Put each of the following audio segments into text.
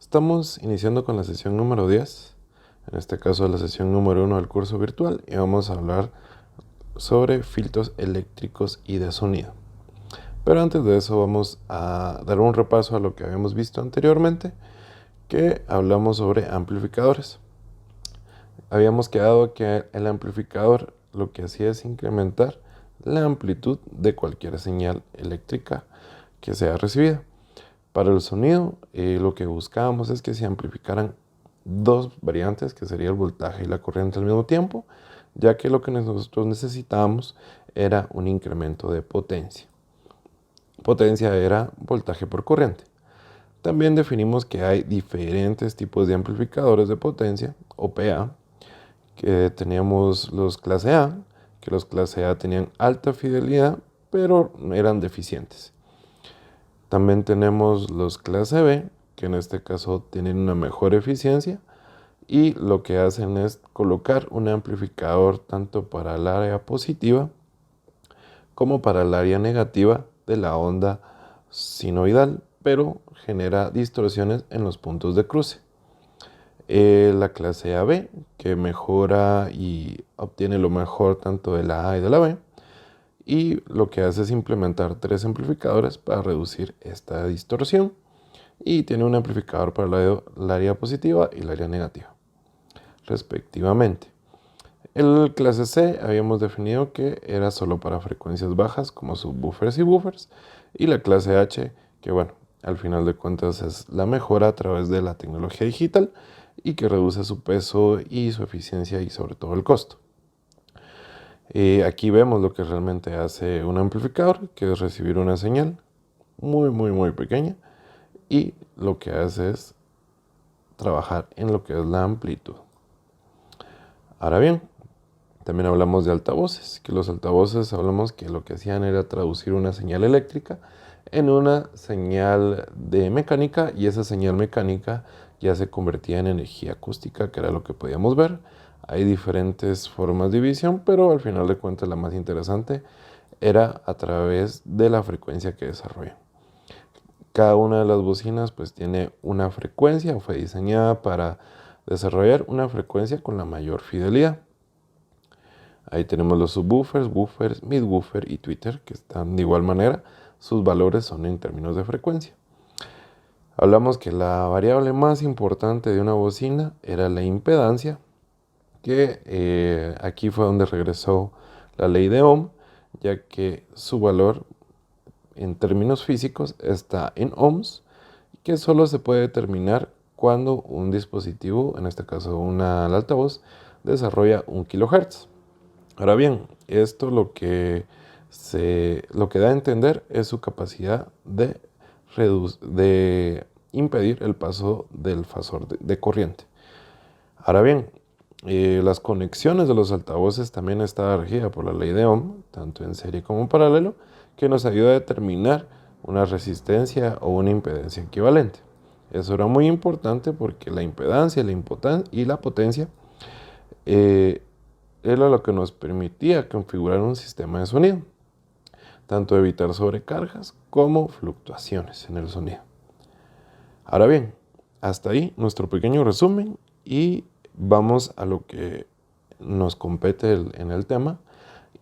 Estamos iniciando con la sesión número 10, en este caso la sesión número 1 del curso virtual, y vamos a hablar sobre filtros eléctricos y de sonido. Pero antes de eso vamos a dar un repaso a lo que habíamos visto anteriormente, que hablamos sobre amplificadores. Habíamos quedado que el amplificador lo que hacía es incrementar la amplitud de cualquier señal eléctrica que sea recibida. Para el sonido, lo que buscábamos es que se amplificaran dos variantes, que sería el voltaje y la corriente al mismo tiempo, ya que lo que nosotros necesitábamos era un incremento de potencia. Potencia era voltaje por corriente. También definimos que hay diferentes tipos de amplificadores de potencia, o PA, que teníamos los clase A, que los clase A tenían alta fidelidad, pero eran deficientes. También tenemos los clase B, que en este caso tienen una mejor eficiencia y lo que hacen es colocar un amplificador tanto para el área positiva como para el área negativa de la onda sinoidal, pero genera distorsiones en los puntos de cruce. La clase AB, que mejora y obtiene lo mejor tanto de la A y de la B, y lo que hace es implementar tres amplificadores para reducir esta distorsión, y tiene un amplificador para el área positiva y el área negativa, respectivamente. El clase C habíamos definido que era solo para frecuencias bajas como subwoofers y woofers, y la clase H, que bueno, al final de cuentas es la mejora a través de la tecnología digital y que reduce su peso y su eficiencia y sobre todo el costo. Aquí vemos lo que realmente hace un amplificador, que es recibir una señal muy pequeña, y lo que hace es trabajar en lo que es la amplitud. Ahora bien, también hablamos de altavoces, que los altavoces hablamos que lo que hacían era traducir una señal eléctrica en una señal de mecánica, y esa señal mecánica ya se convertía en energía acústica, que era lo que podíamos ver. Hay diferentes formas de visión, pero al final de cuentas la más interesante era a través de la frecuencia que desarrollan. Cada una de las bocinas pues tiene una frecuencia o fue diseñada para desarrollar una frecuencia con la mayor fidelidad. Ahí tenemos los subwoofers, woofers, midwoofer y tweeter, que están de igual manera. Sus valores son en términos de frecuencia. Hablamos que la variable más importante de una bocina era la impedancia, que aquí fue donde regresó la ley de Ohm, ya que su valor en términos físicos está en ohms, que solo se puede determinar cuando un dispositivo, en este caso un altavoz, desarrolla 1 kHz. Ahora bien, esto lo que da a entender es su capacidad de impedir el paso del fasor de corriente. Ahora bien, las conexiones de los altavoces también está regida por la ley de Ohm, tanto en serie como en paralelo, que nos ayuda a determinar una resistencia o una impedancia equivalente. Eso era muy importante porque la impedancia y la potencia era lo que nos permitía configurar un sistema de sonido, tanto evitar sobrecargas como fluctuaciones en el sonido. Ahora bien, hasta ahí nuestro pequeño resumen, y vamos a lo que nos compete en el tema,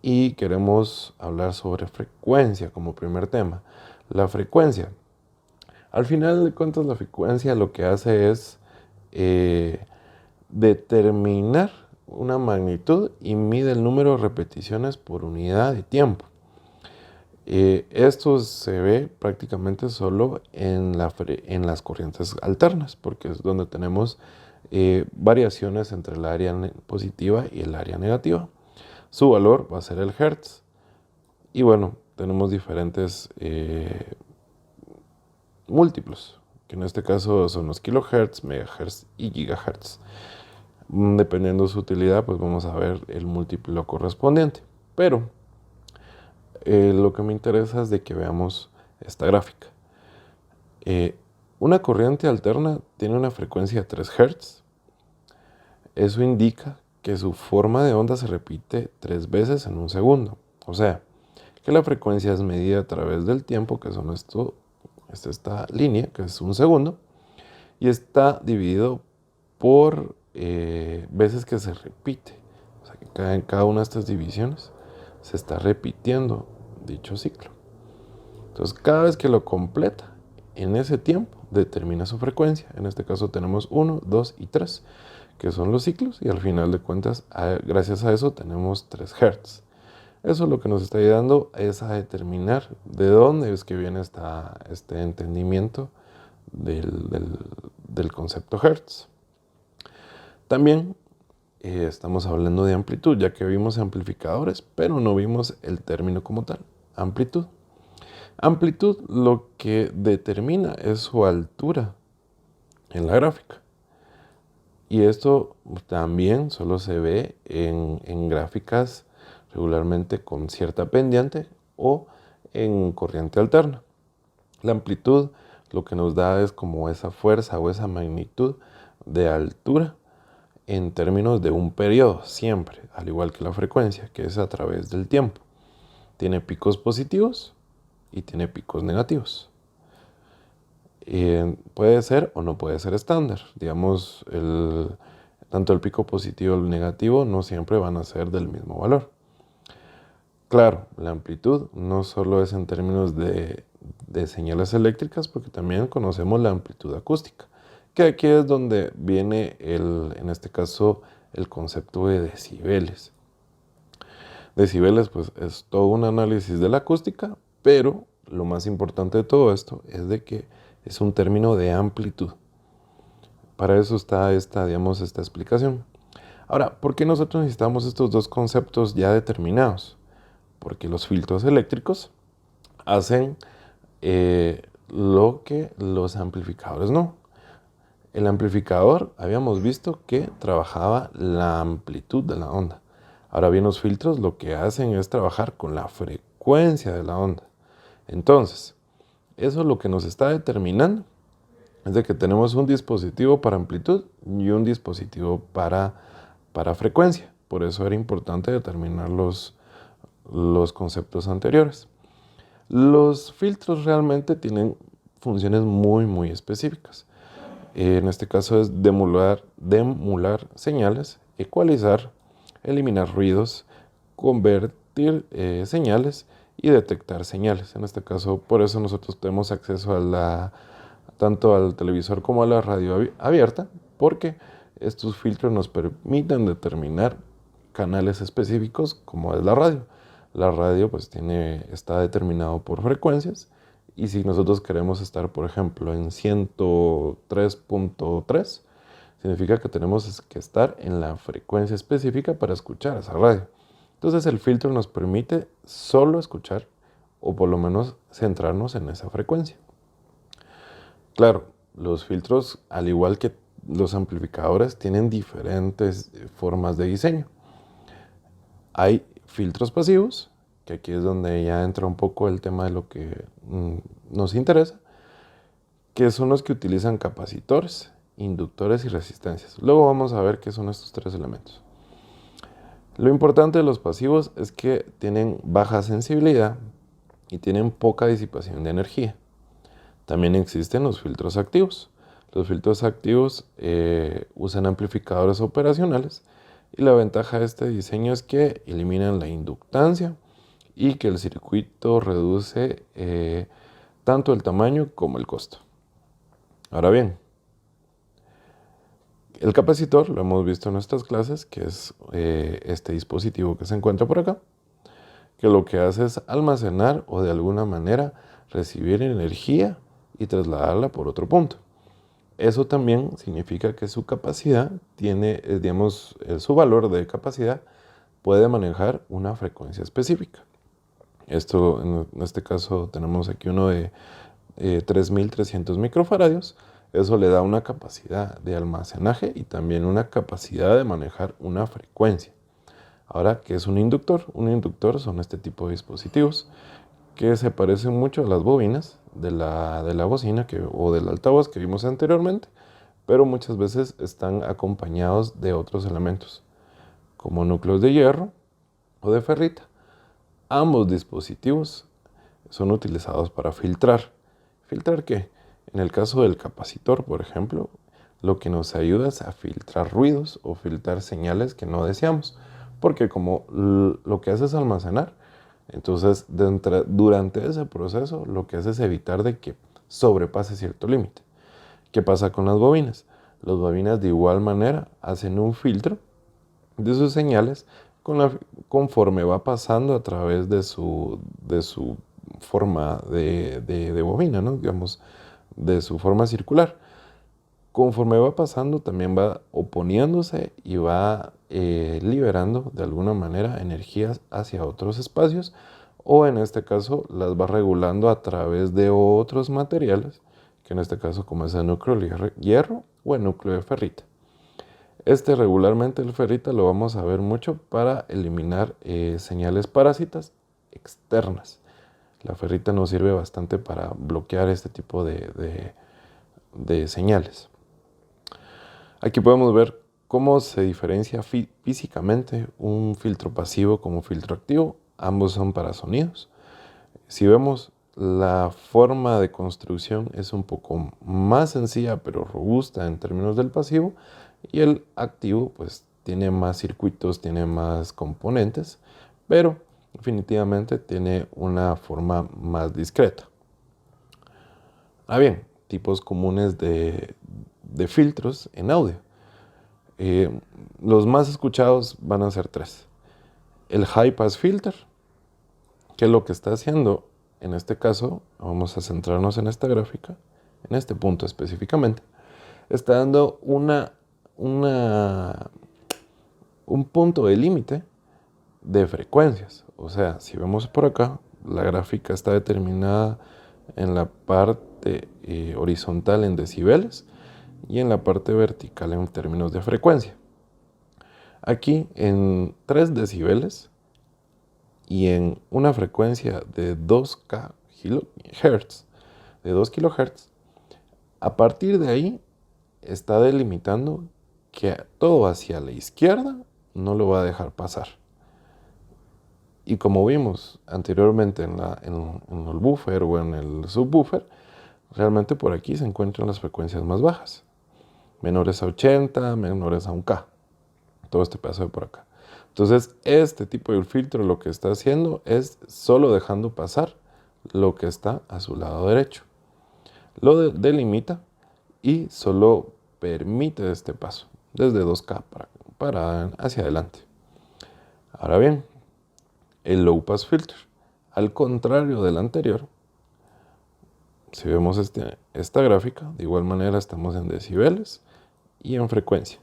y queremos hablar sobre frecuencia como primer tema. La frecuencia, al final de cuentas, la frecuencia lo que hace es determinar una magnitud y mide el número de repeticiones por unidad de tiempo. Esto se ve prácticamente solo en las corrientes alternas, porque es donde tenemos variaciones entre el área positiva y el área negativa. Su valor va a ser el hertz. Y bueno, tenemos diferentes múltiplos, que en este caso son los kilohertz, megahertz y gigahertz. Dependiendo de su utilidad, pues vamos a ver el múltiplo correspondiente. Pero lo que me interesa es de que veamos esta gráfica. Una corriente alterna tiene una frecuencia de 3 Hz. Eso indica que su forma de onda se repite 3 veces en un segundo. O sea, que la frecuencia es medida a través del tiempo, que son esta línea, que es un segundo, y está dividido por veces que se repite. O sea que en cada una de estas divisiones se está repitiendo dicho ciclo. Entonces cada vez que lo completa en ese tiempo determina su frecuencia. En este caso tenemos 1, 2 y 3, que son los ciclos, y al final de cuentas gracias a eso tenemos 3 Hz. Eso lo que nos está ayudando es a determinar de dónde es que viene este entendimiento del concepto Hertz. También estamos hablando de amplitud, ya que vimos amplificadores, pero no vimos el término como tal, amplitud. Amplitud lo que determina es su altura en la gráfica. Y esto también solo se ve en gráficas regularmente con cierta pendiente o en corriente alterna. La amplitud lo que nos da es como esa fuerza o esa magnitud de altura en términos de un periodo, siempre, al igual que la frecuencia, que es a través del tiempo. Tiene picos positivos y tiene picos negativos. Puede ser o no puede ser estándar. Digamos, tanto el pico positivo como el negativo no siempre van a ser del mismo valor. Claro, la amplitud no solo es en términos de señales eléctricas, porque también conocemos la amplitud acústica, que aquí es donde viene, en este caso, el concepto de decibeles. Decibeles, pues, es todo un análisis de la acústica, pero lo más importante de todo esto es de que es un término de amplitud. Para eso está esta explicación. Ahora, ¿por qué nosotros necesitamos estos dos conceptos ya determinados? Porque los filtros eléctricos hacen lo que los amplificadores no. El amplificador habíamos visto que trabajaba la amplitud de la onda. Ahora bien, los filtros lo que hacen es trabajar con la frecuencia de la onda. Entonces, eso lo que nos está determinando es de que tenemos un dispositivo para amplitud y un dispositivo para frecuencia. Por eso era importante determinar los conceptos anteriores. Los filtros realmente tienen funciones muy específicas. En este caso es demular señales, ecualizar, eliminar ruidos, convertir señales y detectar señales. En este caso, por eso nosotros tenemos acceso tanto al televisor como a la radio abierta, porque estos filtros nos permiten determinar canales específicos como es la radio. La radio pues está determinado por frecuencias, y si nosotros queremos estar, por ejemplo, en 103.3, significa que tenemos que estar en la frecuencia específica para escuchar esa radio. Entonces el filtro nos permite solo escuchar, o por lo menos centrarnos en esa frecuencia. Claro, los filtros, al igual que los amplificadores, tienen diferentes formas de diseño. Hay filtros pasivos, que aquí es donde ya entra un poco el tema de lo que nos interesa, que son los que utilizan capacitores, inductores y resistencias. Luego vamos a ver qué son estos tres elementos. Lo importante de los pasivos es que tienen baja sensibilidad y tienen poca disipación de energía. También existen los filtros activos. Los filtros activos usan amplificadores operacionales, y la ventaja de este diseño es que eliminan la inductancia y que el circuito reduce tanto el tamaño como el costo. Ahora bien, el capacitor lo hemos visto en nuestras clases, que es este dispositivo que se encuentra por acá, que lo que hace es almacenar o de alguna manera recibir energía y trasladarla por otro punto. Eso también significa que su capacidad tiene, su valor de capacidad puede manejar una frecuencia específica. Esto, en este caso, tenemos aquí uno de 3300 microfaradios. Eso le da una capacidad de almacenaje y también una capacidad de manejar una frecuencia. Ahora, ¿qué es un inductor? Un inductor son este tipo de dispositivos que se parecen mucho a las bobinas de la bocina o del altavoz que vimos anteriormente, pero muchas veces están acompañados de otros elementos, como núcleos de hierro o de ferrita. Ambos dispositivos son utilizados para filtrar. ¿Filtrar qué? En el caso del capacitor, por ejemplo, lo que nos ayuda es a filtrar ruidos o filtrar señales que no deseamos, porque como lo que hace es almacenar, entonces durante ese proceso lo que hace es evitar de que sobrepase cierto límite. ¿Qué pasa con las bobinas? Las bobinas de igual manera hacen un filtro de sus señales conforme va pasando a través de su forma de bobina, ¿no? Digamos, de su forma circular. Conforme va pasando, también va oponiéndose y va liberando de alguna manera energías hacia otros espacios, o en este caso las va regulando a través de otros materiales, que en este caso como es el núcleo de hierro o el núcleo de ferrita. Regularmente el ferrita lo vamos a ver mucho para eliminar señales parásitas externas. La ferrita nos sirve bastante para bloquear este tipo de señales. Aquí podemos ver cómo se diferencia físicamente un filtro pasivo como filtro activo. Ambos son para sonidos. Si vemos, la forma de construcción es un poco más sencilla pero robusta en términos del pasivo, y el activo pues tiene más circuitos, tiene más componentes, pero definitivamente tiene una forma más discreta. Bien, tipos comunes de filtros en audio. Los más escuchados van a ser tres. El High Pass Filter, que es lo que está haciendo, en este caso, vamos a centrarnos en esta gráfica, en este punto específicamente, está dando un punto de límite de frecuencias. O sea, si vemos por acá, la gráfica está determinada en la parte horizontal en decibeles y en la parte vertical en términos de frecuencia. Aquí en 3 decibeles y en una frecuencia de 2 kHz, de 2 kHz, a partir de ahí está delimitando que todo hacia la izquierda no lo va a dejar pasar. Y como vimos anteriormente en el buffer o en el subwoofer, realmente por aquí se encuentran las frecuencias más bajas, menores a 80, menores a 1K, todo este pedazo de por acá. Entonces, este tipo de filtro lo que está haciendo es solo dejando pasar lo que está a su lado derecho. Lo delimita y solo permite este paso, desde 2K para hacia adelante. Ahora bien, el Low Pass Filter, al contrario del anterior, si vemos esta gráfica, de igual manera estamos en decibeles y en frecuencia.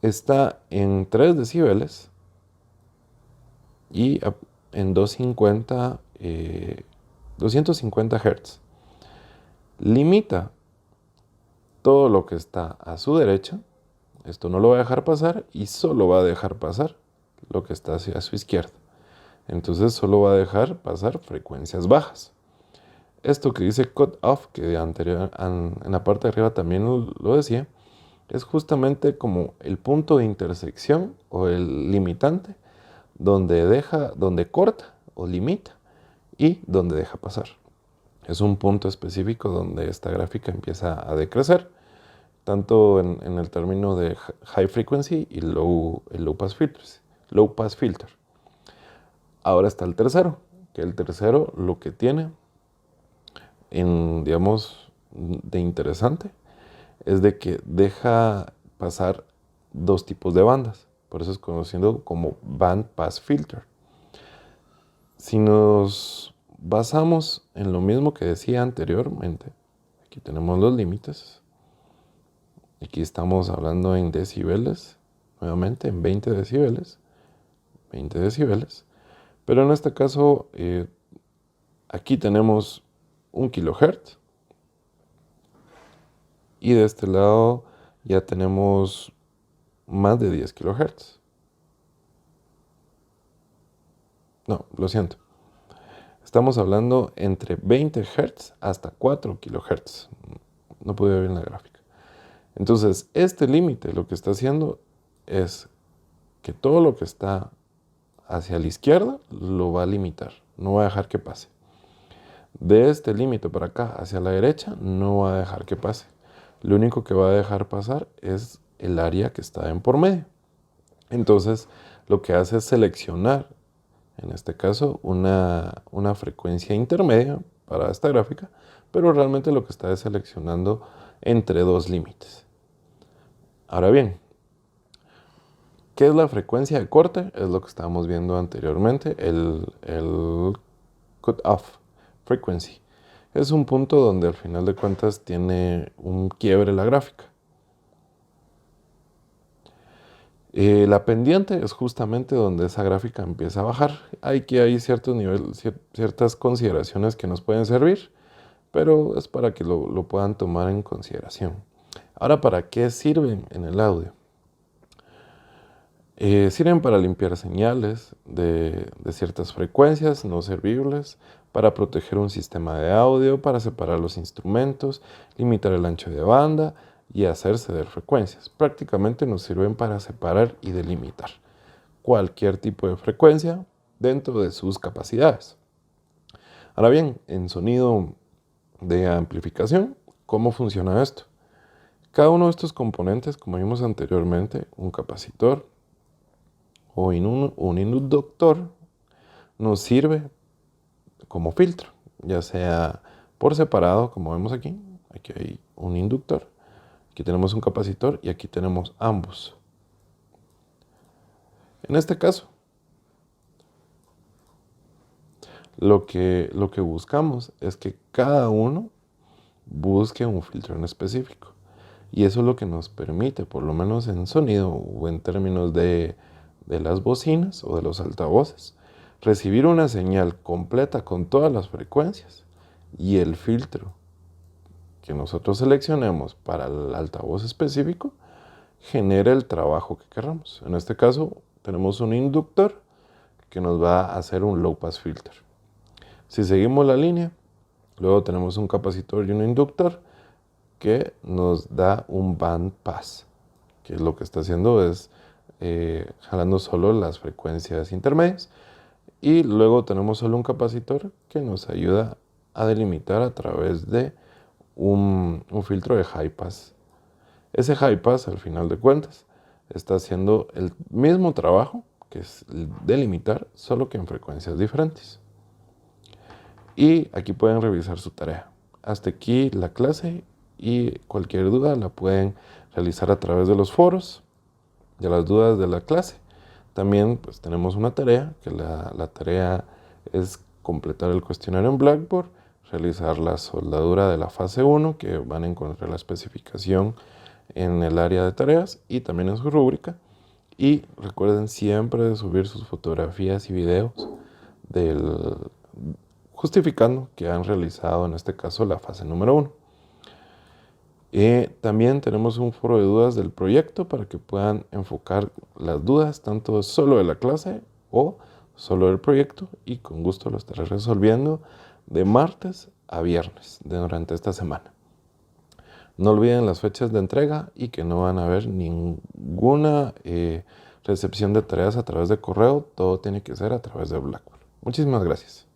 Está en 3 decibeles y en 250 Hz. Limita todo lo que está a su derecha. Esto no lo va a dejar pasar y solo va a dejar pasar lo que está hacia su izquierda. Entonces solo va a dejar pasar frecuencias bajas. Esto que dice cut off, que en la parte de arriba también lo decía, es justamente como el punto de intersección o el limitante donde corta o limita y donde deja pasar. Es un punto específico donde esta gráfica empieza a decrecer, tanto en el término de high frequency y low pass filter. Ahora está el tercero, que el tercero lo que tiene digamos, de interesante es de que deja pasar 2 tipos de bandas. Por eso es conocido como Band Pass Filter. Si nos basamos en lo mismo que decía anteriormente, aquí tenemos los límites. Aquí estamos hablando en decibeles, nuevamente en 20 decibeles. Pero en este caso, aquí tenemos 1 kHz. Y de este lado ya tenemos más de 10 kHz. No, lo siento. Estamos hablando entre 20 Hz hasta 4 kHz. No pude ver en la gráfica. Entonces, este límite lo que está haciendo es que todo lo que está hacia la izquierda lo va a limitar. No va a dejar que pase. de este límite para acá hacia la derecha no va a dejar que pase. Lo único que va a dejar pasar es el área que está en por medio. Entonces, lo que hace es seleccionar, en este caso, una frecuencia intermedia para esta gráfica, pero realmente lo que está es seleccionando entre dos límites. Ahora bien, ¿qué es la frecuencia de corte? Es lo que estábamos viendo anteriormente, el cut-off frequency. Es un punto donde al final de cuentas tiene un quiebre la gráfica. La pendiente es justamente donde esa gráfica empieza a bajar. Hay ciertas consideraciones que nos pueden servir, pero es para que lo puedan tomar en consideración. Ahora, ¿para qué sirven en el audio? Sirven para limpiar señales de ciertas frecuencias no servibles, para proteger un sistema de audio, para separar los instrumentos, limitar el ancho de banda y hacer ceder frecuencias. Prácticamente nos sirven para separar y delimitar cualquier tipo de frecuencia dentro de sus capacidades. Ahora bien, en sonido de amplificación, ¿cómo funciona esto? Cada uno de estos componentes, como vimos anteriormente, un capacitor o un inductor, nos sirve como filtro, ya sea por separado, como vemos aquí. Aquí hay un inductor, aquí tenemos un capacitor y aquí tenemos ambos. En este caso, lo que buscamos es que cada uno busque un filtro en específico. Y eso es lo que nos permite, por lo menos en sonido o en términos de las bocinas o de los altavoces, recibir una señal completa con todas las frecuencias y el filtro que nosotros seleccionemos para el altavoz específico genera el trabajo que queramos. En este caso tenemos un inductor que nos va a hacer un low pass filter. Si seguimos la línea, luego tenemos un capacitor y un inductor que nos da un band pass, que lo que está haciendo es jalando solo las frecuencias intermedias. Y luego tenemos solo un capacitor que nos ayuda a delimitar a través de un filtro de high pass. Ese high pass, al final de cuentas, está haciendo el mismo trabajo, que es delimitar, solo que en frecuencias diferentes. Y aquí pueden revisar su tarea. Hasta aquí la clase, y cualquier duda la pueden realizar a través de los foros, de las dudas de la clase. También pues tenemos una tarea, que la tarea es completar el cuestionario en Blackboard, realizar la soldadura de la fase 1, que van a encontrar la especificación en el área de tareas y también en su rúbrica. Y recuerden siempre de subir sus fotografías y videos justificando que han realizado en este caso la fase número 1. También tenemos un foro de dudas del proyecto para que puedan enfocar las dudas tanto solo de la clase o solo del proyecto, y con gusto lo estaré resolviendo de martes a viernes durante esta semana. No olviden las fechas de entrega y que no van a haber ninguna recepción de tareas a través de correo. Todo tiene que ser a través de Blackboard. Muchísimas gracias.